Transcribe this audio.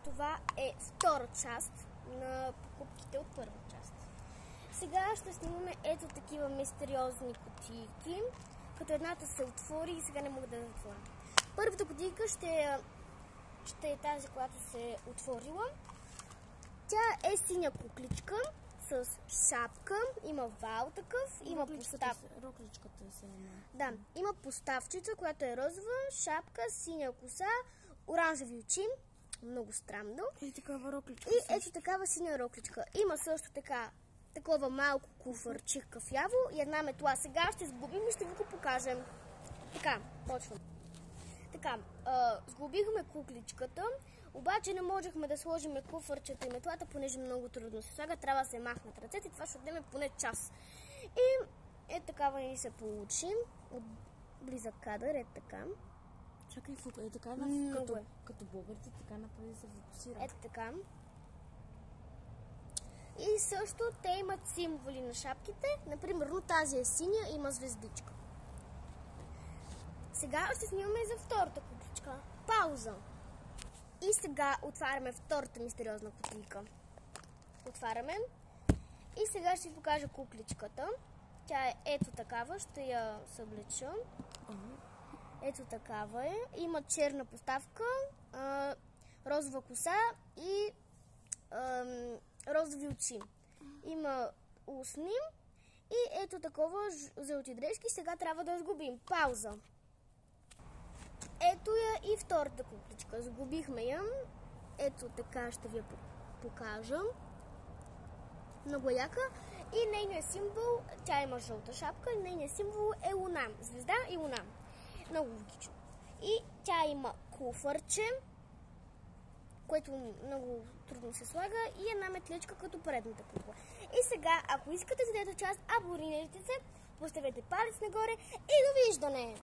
това е втора част на покупките от първа част. Сега ще снимаме ето такива мистериозни кутийки, като едната се отвори и сега не мога да я затворя. Първата кутийка ще е тази, която се е отворила. Тя е синя кукличка с шапка, има вал такъв, има поставчица. Рокличката е синя. Да, има поставчица, която е розова, шапка, синя коса, оранжеви очи. Много странно. И такава рокличка. И ето такава синя рокличка. Има също така такова малко куфърче кафяво и една метла. Сега ще сглобим и ще ви го покажем. Така, почвам. Така, сглобихме кукличката, обаче не можехме да сложим куфърчета и метлата, понеже много трудно се слага. Трябва да се махнат ръцете и това ще отнеме поне час. И е такава ни се получи. От близък кадър е така. Чакай, е така, като българите, така направи да се фокусира. Ето така. И също те имат символи на шапките. Например, тази е синя и има звездичка. Сега ще снимаме за втората кукличка. Пауза. И сега отваряме втората мистериозна кутийка. Отваряме. И сега ще ви покажа кукличката. Тя е ето такава. Ще я съблеча. Ето такава е. Има черна поставка, розова коса и розови очи. Има устни и ето такова жълти дрежки. Сега трябва да сглобим. Пауза. Ето я и втората кукличка. Сглобихме я. Ето така ще ви я покажа. Много яка. И нейният символ, тя има жълта шапка и нейният символ е луна. Звезда и луна. Много логично. И тя има куфърче, което много трудно се слага, и една метличка като предната кукла. И сега, ако искате за трета част, абонирайте се, поставете палец нагоре и довиждане!